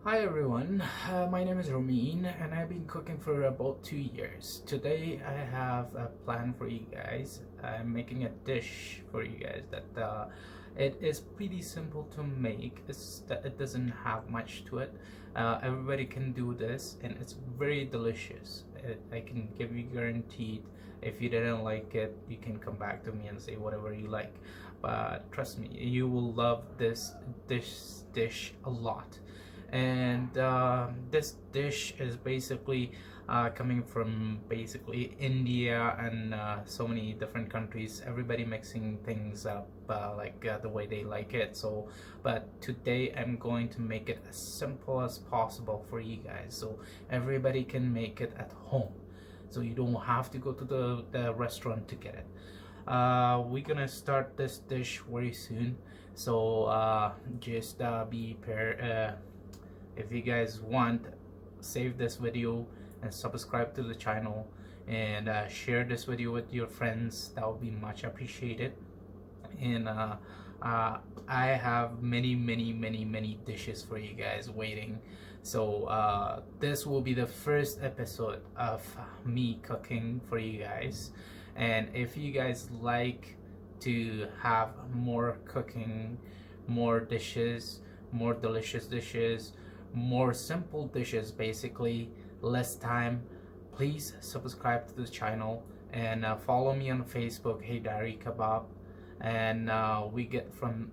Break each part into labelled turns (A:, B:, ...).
A: Hi everyone, my name is RAMIN and I've been cooking for about 2 years. Today I have a plan for you guys. I'm making a dish for you guys that it is pretty simple to make. It doesn't have much to it. Everybody can do this and it's very delicious. I can give you guaranteed. If you didn't like it, you can come back to me and say whatever you like. But trust me, you will love this dish a lot. And this dish is basically coming from basically India and so many different countries, everybody mixing things up the way they like it. So but today I'm going to make it as simple as possible for you guys so everybody can make it at home, so you don't have to go to the restaurant to get it. We're gonna start this dish very soon, so just be prepared. If you guys want, save this video and subscribe to the channel, and share this video with your friends. That would be much appreciated. And I have many dishes for you guys waiting. So this will be the first episode of me cooking for you guys. And if you guys like to have more cooking, more dishes, more delicious dishes, more simple dishes, basically less time, please subscribe to the channel and follow me on Facebook, Hey Dari Kebab, and we go from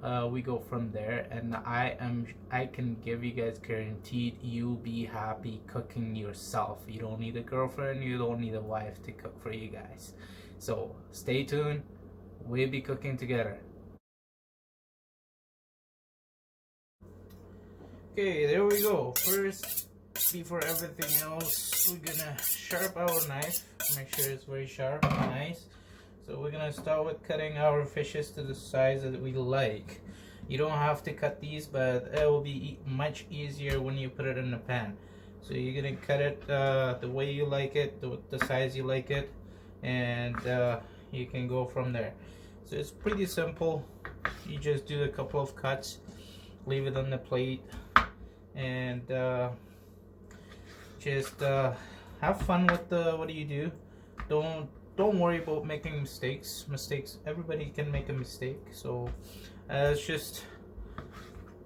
A: there. And I can give you guys guaranteed you'll be happy cooking yourself. You don't need a girlfriend, you don't need a wife to cook for you guys. So stay tuned, we'll be cooking together. Okay, there we go. First, before everything else, we're gonna sharpen our knife. Make sure it's very sharp and nice. So we're gonna start with cutting our fishes to the size that we like. You don't have to cut these, but it will be much easier when you put it in the pan. So you're gonna cut it the way you like it, the size you like it, and you can go from there. So it's pretty simple. You just do a couple of cuts, leave it on the plate, and just have fun with what do you do. Don't worry about making mistakes. Everybody can make a mistake, so it's just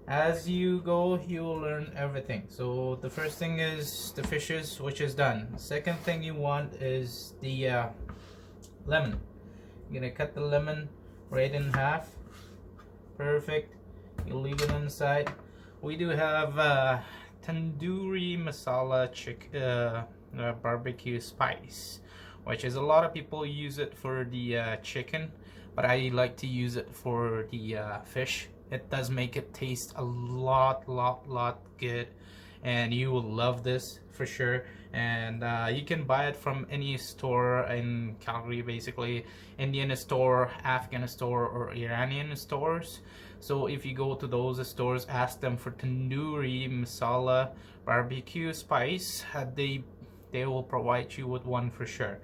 A: as you go you will learn everything. So the first thing is the fishes, which is done. The second thing you want is the lemon. You're gonna cut the lemon right in half. Perfect. You leave it on the side. We do have tandoori masala barbecue spice, which is a lot of people use it for the chicken, but I like to use it for the fish. It does make it taste a lot good, and you will love this for sure. And you can buy it from any store in Calgary, basically Indian store, Afghan store, or Iranian stores. So if you go to those stores, ask them for tandoori masala barbecue spice. They will provide you with one for sure.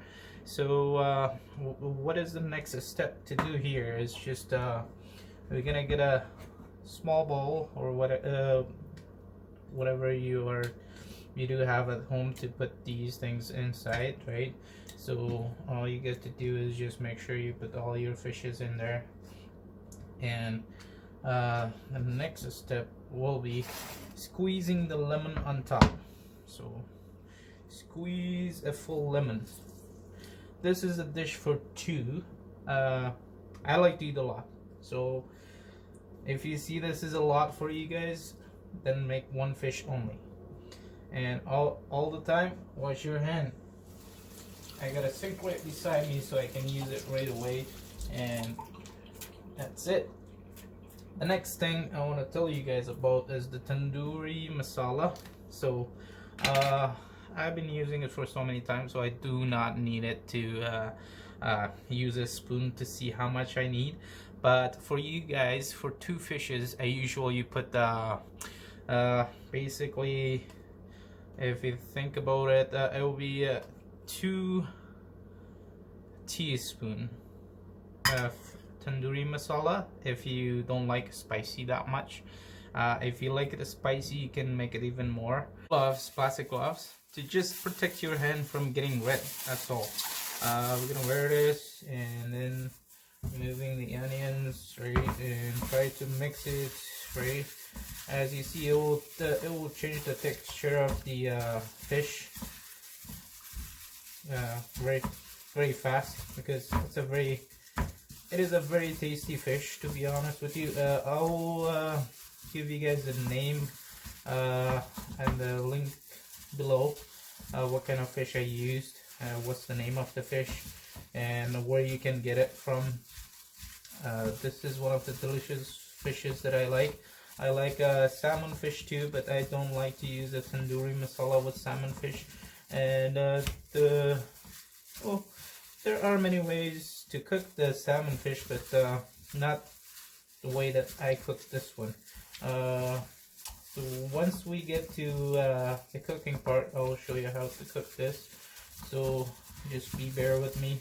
A: So what is the next step to do here is just we're gonna get a small bowl or whatever you do have at home to put these things inside, right? So all you get to do is just make sure you put all your fishes in there, and the next step will be squeezing the lemon on top. So squeeze a full lemon. This is a dish for two. I like to eat a lot, so if you see this is a lot for you guys, then make one fish only. And all the time, wash your hand. I got a sink right beside me so I can use it right away, and that's it. The next thing I want to tell you guys about is the tandoori masala. So I've been using it for so many times, so I do not need it to use a spoon to see how much I need. But for you guys, for two fishes, I usually put basically, if you think about it, it will be 2 teaspoons of tandoori masala if you don't like spicy that much. If you like it spicy, you can make it even more. Gloves, plastic gloves, to just protect your hand from getting wet. That's all. We're gonna wear this and then removing the onions, right, and try to mix it, right. As you see, it will change the texture of the fish very very fast, because it is a very tasty fish, to be honest with you. I'll give you guys the name and the link below, what kind of fish I used, what's the name of the fish, and where you can get it from. This is one of the delicious fishes that I like. I like salmon fish too, but I don't like to use the tandoori masala with salmon fish. And well, there are many ways to cook the salmon fish, but not the way that I cook this one. So once we get to the cooking part, I'll show you how to cook this. So just bear with me,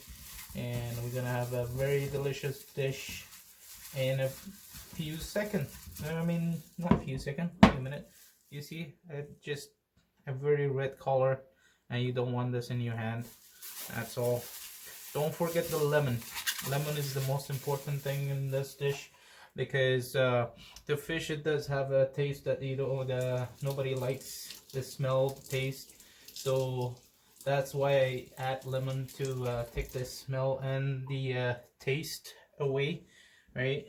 A: and we're gonna have a very delicious dish in a few seconds. I mean, not a few seconds, a minute. You see, just a very red color, and you don't want this in your hand. That's all. Don't forget the lemon. Lemon is the most important thing in this dish, because the fish, it does have a taste that nobody likes, the smell, taste. So that's why I add lemon to take the smell and the taste away, right?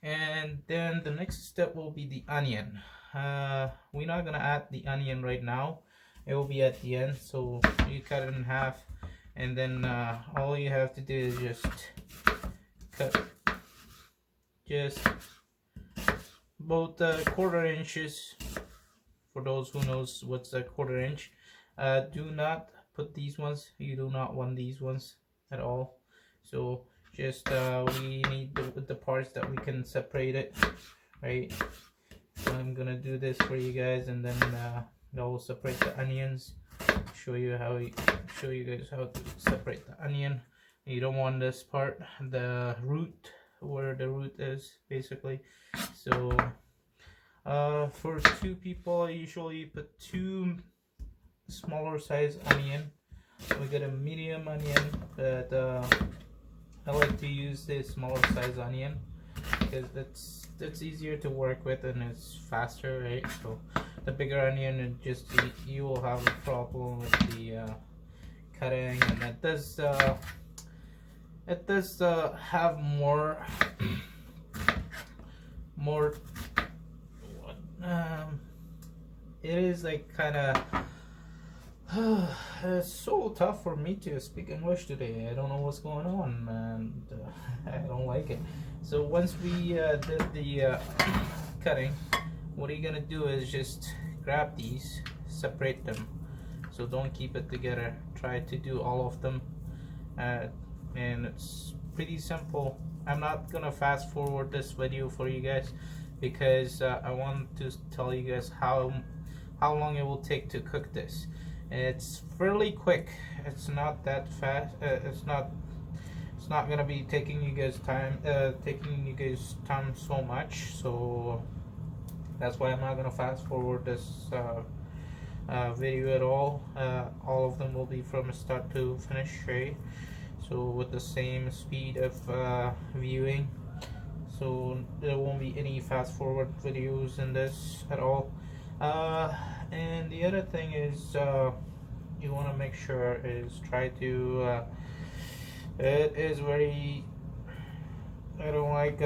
A: And then the next step will be the onion. We're not gonna add the onion right now. It will be at the end. So you cut it in half, and then all you have to do is just cut just about quarter inches. For those who knows what's a quarter inch, do not put these ones. You do not want these ones at all. So just we need the parts that we can separate it, right? So I'm gonna do this for you guys, and then I'll separate the onions. Show you guys how to separate the onion. You don't want this part, the root, where the root is, basically. So for two people, I usually put 2 smaller size onion. We get a medium onion, but I like to use this smaller size onion because that's easier to work with and it's faster, right? So the bigger onion, it just you will have a problem with the cutting, and it does have more it is like kind of it's so tough for me to speak English today. I don't know what's going on, and I don't like it. So once we did the cutting, what you're gonna do is just grab these, separate them. So don't keep it together. Try to do all of them, and it's pretty simple. I'm not gonna fast forward this video for you guys because I want to tell you guys how long it will take to cook this. It's fairly quick. It's not that fast. It's not gonna be taking you guys time so much. So that's why I'm not gonna fast forward this video at all. All of them will be from start to finish, right? So with the same speed of viewing. So there won't be any fast forward videos in this at all. And the other thing is you want to make sure is try to it is very, I don't like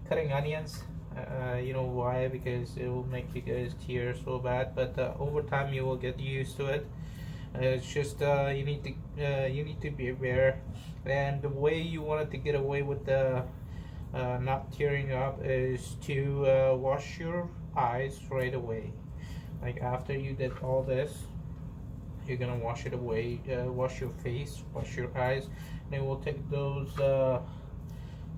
A: cutting onions. You know why? Because it will make you guys tear so bad, but over time you will get used to it. It's just you need to be aware, and the way you wanted to get away with the not tearing up is to wash your eyes right away. Like after you did all this, you're gonna wash it away, wash your face, wash your eyes, and it will take those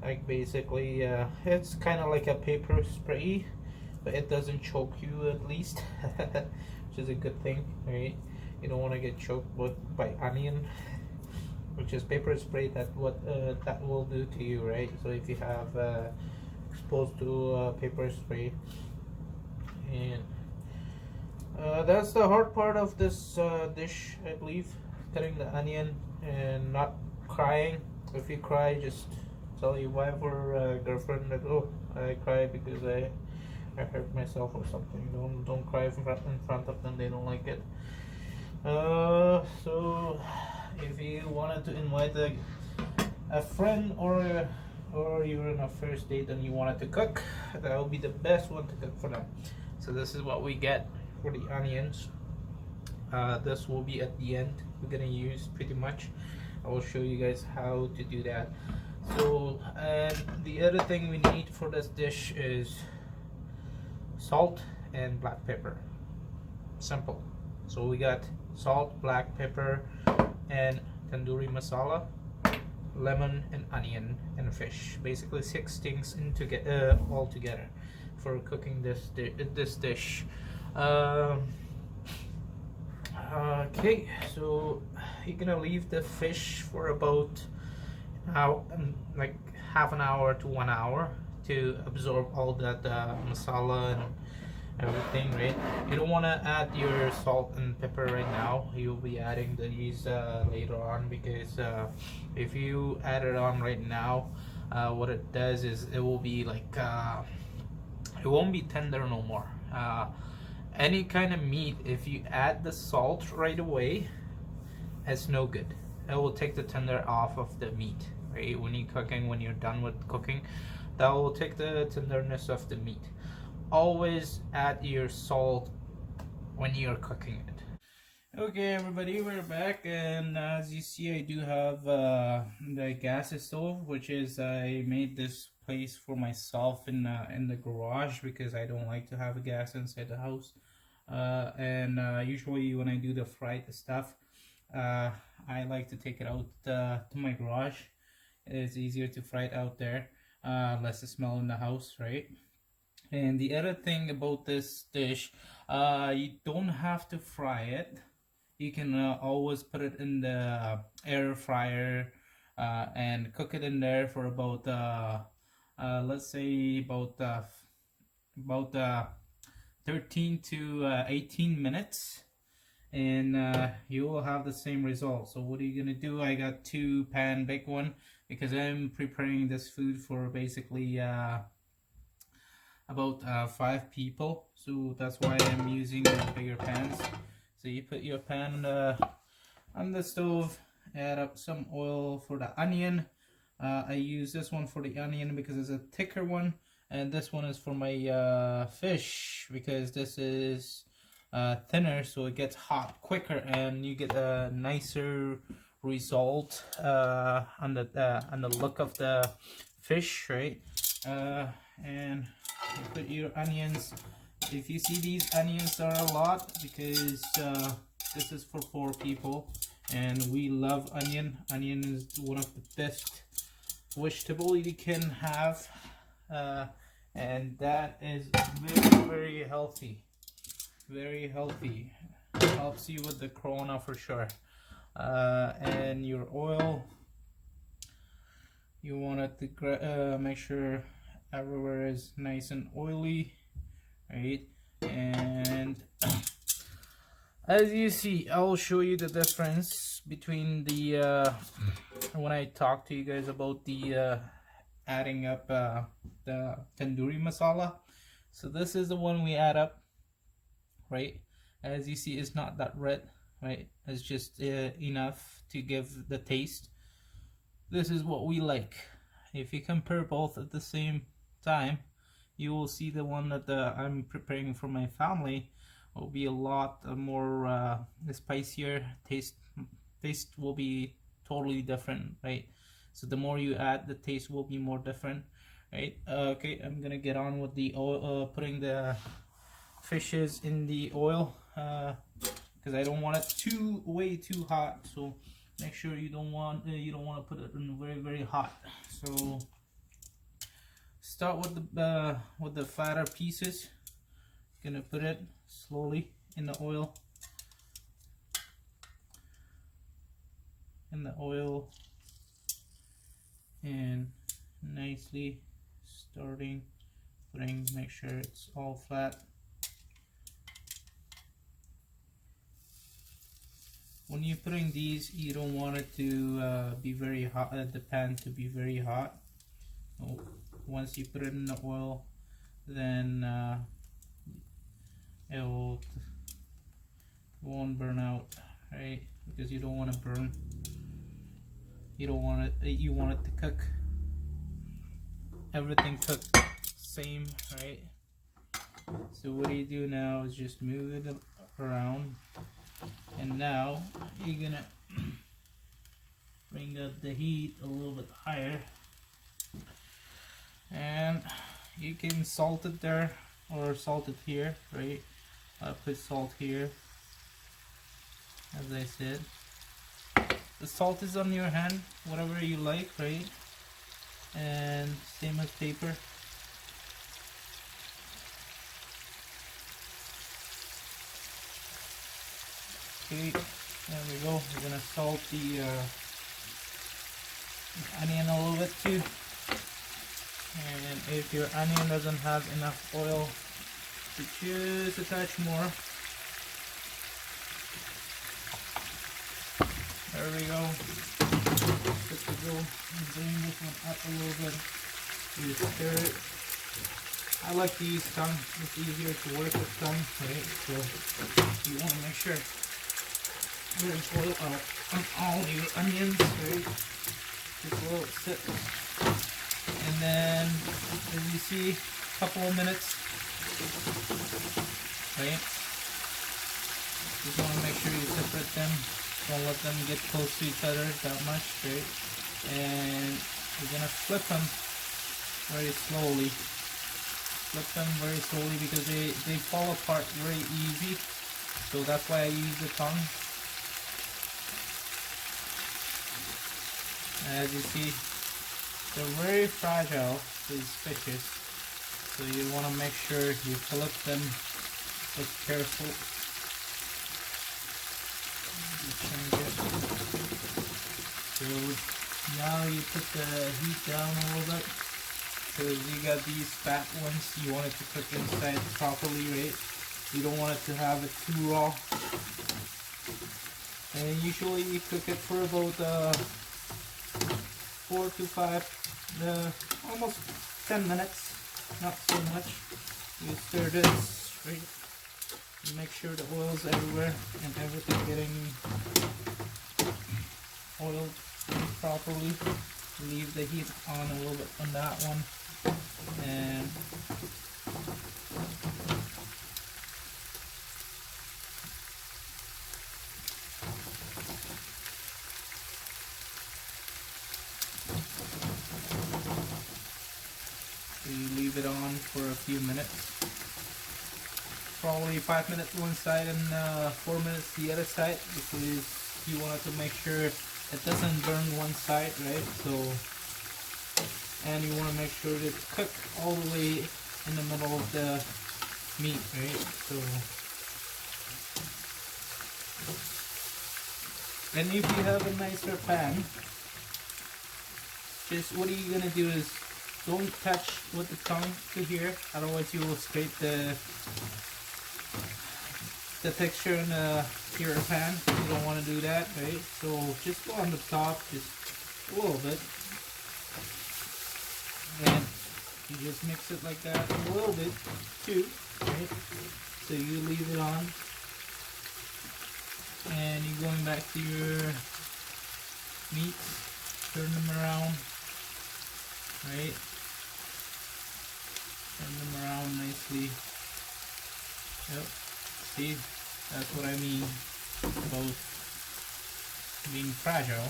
A: like basically it's kind of like a paper spray, but it doesn't choke you, at least which is a good thing, right? You don't want to get choked by onion, which is paper spray. That what that will do to you, right? So if you have opposed to paper spray. And that's the hard part of this dish, I believe, cutting the onion and not crying. If you cry, just tell your wife or girlfriend that, oh, I cry because I hurt myself or something. Don't cry in front of them. They don't like it. So if you wanted to invite a friend or you're on a first date and you wanted to cook, that would be the best one to cook for them. So this is what we get for the onions. This will be at the end. We're gonna use pretty much. I will show you guys how to do that. So, and the other thing we need for this dish is salt and black pepper. Simple. So we got salt, black pepper, and tandoori masala, lemon, and onion, and fish. Basically 6 things all together for cooking this dish. Okay, so you're gonna leave the fish for about like half an hour to 1 hour to absorb all that masala and everything, right? You don't want to add your salt and pepper right now. You'll be adding these later on, because if you add it on right now, what it does is it will be like it won't be tender no more. Any kind of meat, if you add the salt right away, it's no good. It will take the tender off of the meat, right? When you're done with cooking, that will take the tenderness of the meat. Always add your salt when you're cooking it. Okay, everybody, we're back, and as you see, I do have the gas stove, which is I made this place for myself in the garage because I don't like to have a gas inside the house. And usually when I do the fried stuff, I like to take it out to my garage. It's easier to fry it out there, less smell in the house, right? And the other thing about this dish, you don't have to fry it. You can always put it in the air fryer and cook it in there for about let's say about 13 to 18 minutes, and you will have the same result. So what are you gonna do? I got 2 big one because I'm preparing this food for basically about 5 people, so that's why I'm using the bigger pans. So you put your pan on the stove, add up some oil for the onion. I use this one for the onion because it's a thicker one, and this one is for my fish because this is thinner, so it gets hot quicker and you get a nicer result on the look of the fish, right? And you put your onions. If you see, these onions are a lot because this is for 4 people and we love onion. Onion is one of the best vegetable you can have, and that is very healthy. Very healthy. Helps you with the corona for sure. And your oil, you want it to make sure everywhere is nice and oily, right? And as you see, I'll show you the difference between the when I talk to you guys about the adding up the tandoori masala. So this is the one we add up, right? As you see, it's not that red, right? It's just enough to give the taste. This is what we like. If you compare both at the same time, you will see the one that I'm preparing for my family will be a lot more spicier. Taste will be totally different, right? So the more you add, the taste will be more different, right? Okay, I'm gonna get on with the oil, putting the fishes in the oil because I don't want it way too hot. So make sure you don't want to put it in very hot. So start with the fatter pieces. Gonna put it slowly in the oil. And nicely starting make sure it's all flat. When you're putting these, you don't want it to be very hot, the pan to be very hot. So once you put it in the oil, then it won't burn out, right? Because you don't want to burn. You don't want it. You want it to cook. Everything cooked same, right? So what you do now is just move it around, and now you're gonna bring up the heat a little bit higher, and you can salt it there or salt it here, right? I put salt here, as I said. The salt is on your hand, whatever you like, right? And same as pepper. Okay, there we go. We're gonna salt the onion a little bit too. And if your onion doesn't have enough oil, just a touch more. There we go. Good to go. Bring this one up a little bit. You stir it. I like to use tongue. It's easier to work with tongue, right? So you want to make sure there's oil on all your onions, right? Just let it sit. And then, as you see, a couple of minutes, right? Just want to make sure you separate them. Don't let them get close to each other that much, right? And we're gonna flip them very slowly. Flip them very slowly because they fall apart very easy. So that's why I use the tongue. As you see, they're very fragile, these fishes. So you want to make sure you flip them with careful. So now you put the heat down a little bit, because you got these fat ones. You want it to cook inside properly, right? You don't want it to have it too raw. And usually you cook it for about 4 to 5, almost 10 minutes, not so much. You stir this, right? Make sure the oil's everywhere and everything getting oiled properly. Leave the heat on a little bit on that one, and you leave it on for a few minutes. Probably 5 minutes one side and 4 minutes the other side, because you want to make sure it doesn't burn one side, right? So, and you want to make sure to cook all the way in the middle of the meat, right? So, and if you have a nicer pan, just what are you gonna do is don't touch with the tongue to here, otherwise you will scrape the texture in your pan. You don't want to do that, right? So just go on the top, just a little bit, and you just mix it like that a little bit too, right? So you leave it on, and you're going back to your meats, turn them around, right? Turn them around nicely. Yep. See, that's what I mean about being fragile.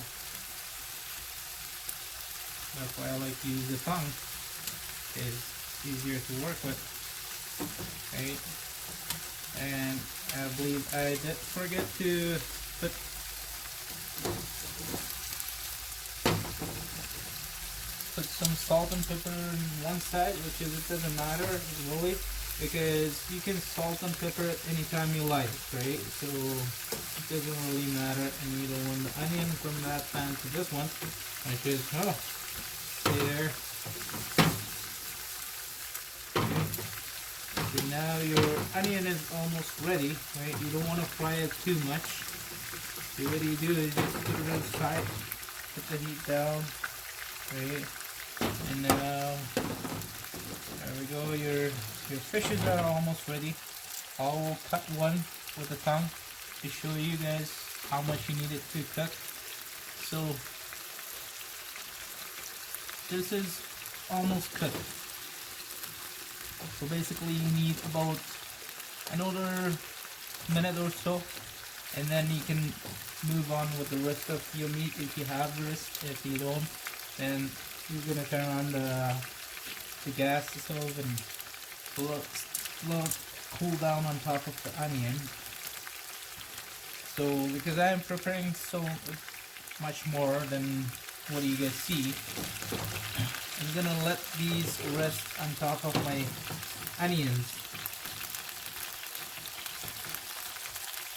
A: That's why I like to use the tongue. It's easier to work with, right? And I believe I did forget to put some salt and pepper on one side, which is, it doesn't matter really, because you can salt and pepper it anytime you like, right? So it doesn't really matter. And you don't want the onion from that pan to this one, which is stay there. So now your onion is almost ready, right? You don't want to fry it too much. So what you do is just put it aside, put the heat down, right? And now there we go. Your fishes are almost ready. I'll cut one with the tongue to show you guys how much you need it to cook. So this is almost cooked. So basically you need about another minute or so, and then you can move on with the rest of your meat if you have rest. If you don't, then you're gonna turn on the gas stove and slow cool down on top of the onion. So because I'm preparing so much more than what you guys see, I'm gonna let these rest on top of my onions.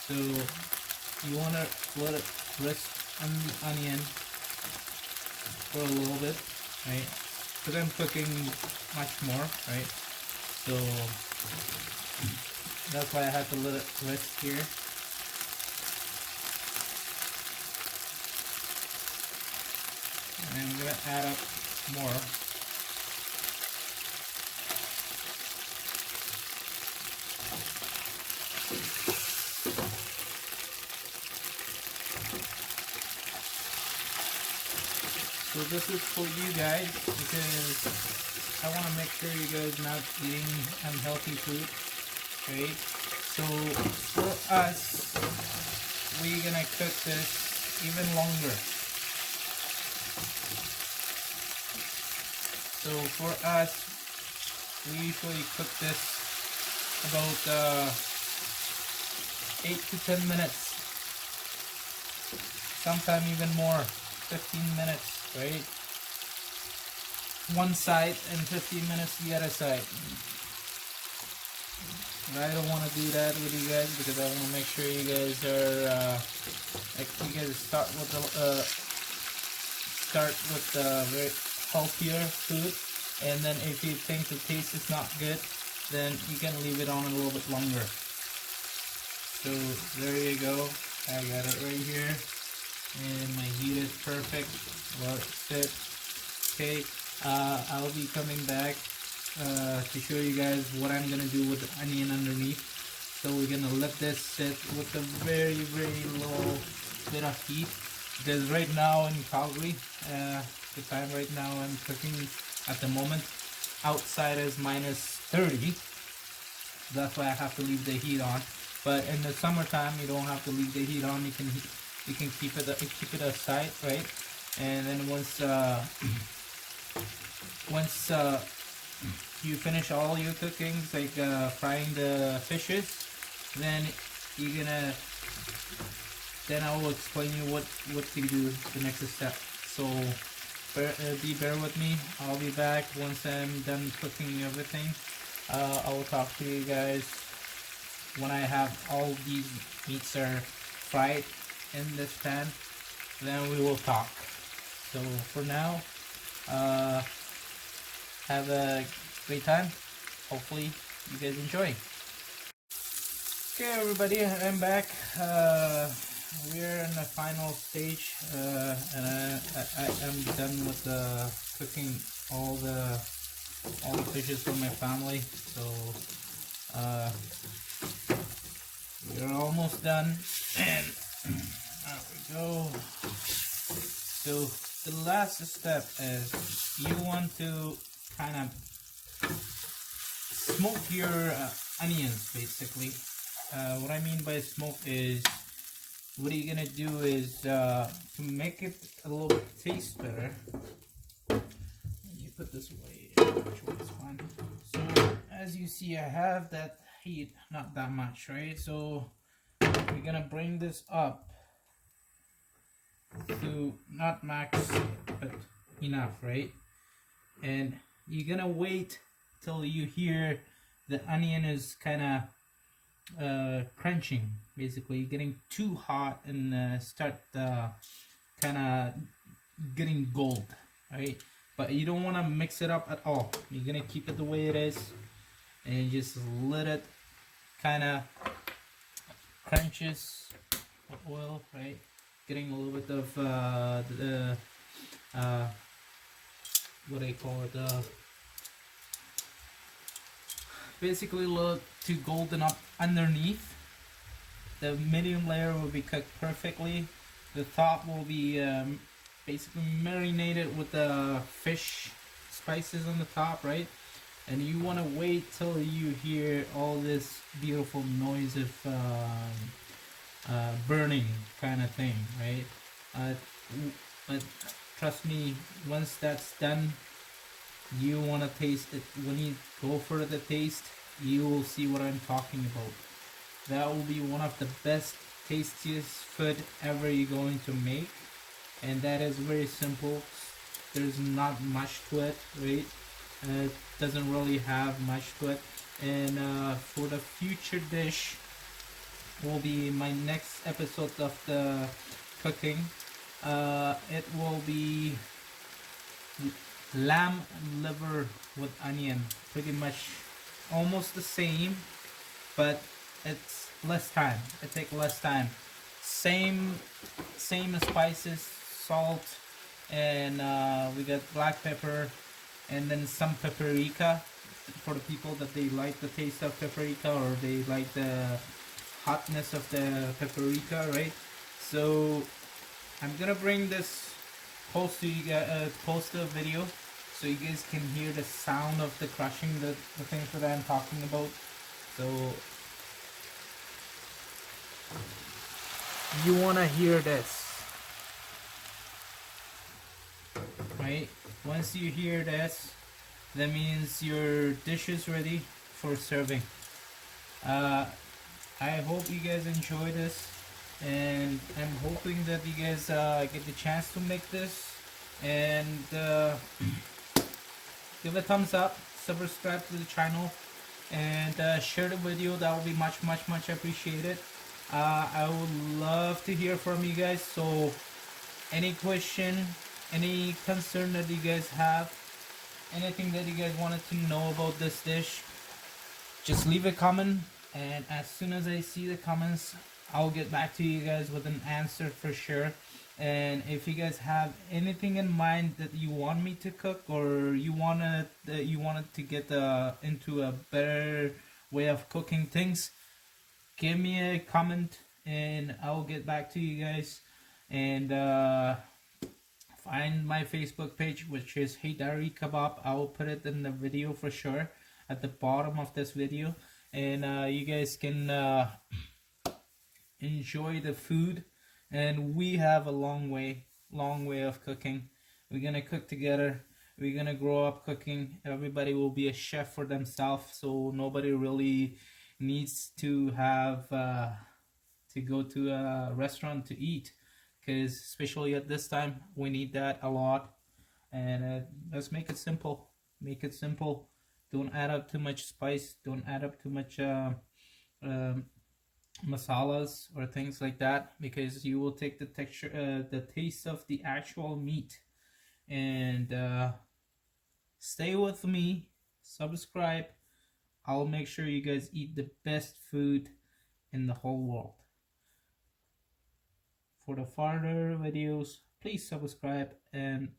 A: So you wanna let it rest on the onion for a little bit, right? Because I'm cooking much more, right? So that's why I have to let it rest here. And I'm gonna add up more. So this is for you guys because I want to make sure you guys not eating unhealthy food, right? So for us, we're gonna cook this even longer. So for us, we usually cook this about 8 to 10 minutes, sometime even more, 15 minutes, right? One side and 15 minutes the other side. But I don't want to do that with you guys because I want to make sure you guys are like you guys start with very healthier food, and then if you think the taste is not good, then you can leave it on a little bit longer. So there you go. I got it right here, and my heat is perfect. Well, it's okay. I'll be coming back to show you guys what I'm gonna do with the onion underneath. So we're gonna let this sit with a very low bit of heat, because right now in Calgary, the time right now I'm cooking at the moment, outside is -30. That's why I have to leave the heat on. But in the summertime, you don't have to leave the heat on. You can keep it aside, right? And then once you finish all your cookings, like frying the fishes, then then I will explain you what to do the next step. So bear with me. I'll be back once I'm done cooking everything. I will talk to you guys when I have all these meats are fried in this pan. Then we will talk. So for now, have a great time. Hopefully you guys enjoy. Okay everybody, I'm back. We're in the final stage, and I am done with cooking all the fishes for my family. So we're almost done, and there we go. So the last step is you want to kind of smoke your onions, basically. What I mean by smoke is, what you're gonna do is to make it a little bit taste better. You put this away, actually it's fine. So as you see, I have that heat, not that much, right? So we're gonna bring this up to not max, but enough, right? And you're gonna wait till you hear the onion is kind of crunching, basically getting too hot, and start kind of getting gold, right? But you don't want to mix it up at all. You're gonna keep it the way it is, and just let it kind of crunches with oil, right? Getting a little bit of the what do you call it? Basically, look to golden up underneath. The medium layer will be cooked perfectly. The top will be basically marinated with the fish spices on the top, right? And you want to wait till you hear all this beautiful noise of burning kind of thing, right? Uh, but trust me, once that's done, you want to taste it. When you go for the taste, you will see what I'm talking about. That will be one of the best, tastiest food ever you're going to make, and that is very simple. There's not much to it, right? It doesn't really have much to it. And for the future dish will be my next episode of the cooking. It will be lamb liver with onion. Pretty much almost the same, but it's less time. It takes less time. Same spices, salt, and we got black pepper, and then some paprika for the people that they like the taste of paprika, or they like the hotness of the paprika, right? So I'm gonna bring this post to you guys, post the video, so you guys can hear the sound of the crushing, the things that I'm talking about. So you wanna hear this, right? Once you hear this, that means your dish is ready for serving. I hope you guys enjoy this, and I'm hoping that you guys get the chance to make this, and give a thumbs up, subscribe to the channel, and share the video. That will be much appreciated. I would love to hear from you guys. So any question, any concern that you guys have, anything that you guys wanted to know about this dish, just leave a comment, and as soon as I see the comments, I'll get back to you guys with an answer for sure. And if you guys have anything in mind that you want me to cook, or you wanted to get into a better way of cooking things, give me a comment and I'll get back to you guys. And find my Facebook page, which is Hey Dari Kebab. I will put it in the video for sure at the bottom of this video, and you guys can enjoy the food. And we have a long way of cooking. We're gonna cook together. We're gonna grow up cooking. Everybody will be a chef for themselves, so nobody really needs to have to go to a restaurant to eat, because especially at this time we need that a lot. And let's make it simple. Make it simple. Don't add up too much spice. Don't add up too much masalas or things like that, because you will take the texture, the taste of the actual meat. And stay with me, subscribe. I'll make sure you guys eat the best food in the whole world. For the further videos, please subscribe and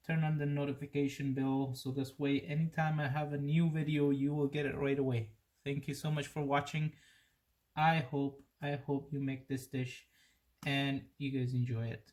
A: turn on the notification bell, so this way anytime I have a new video you will get it right away. Thank you so much for watching. I hope you make this dish and you guys enjoy it.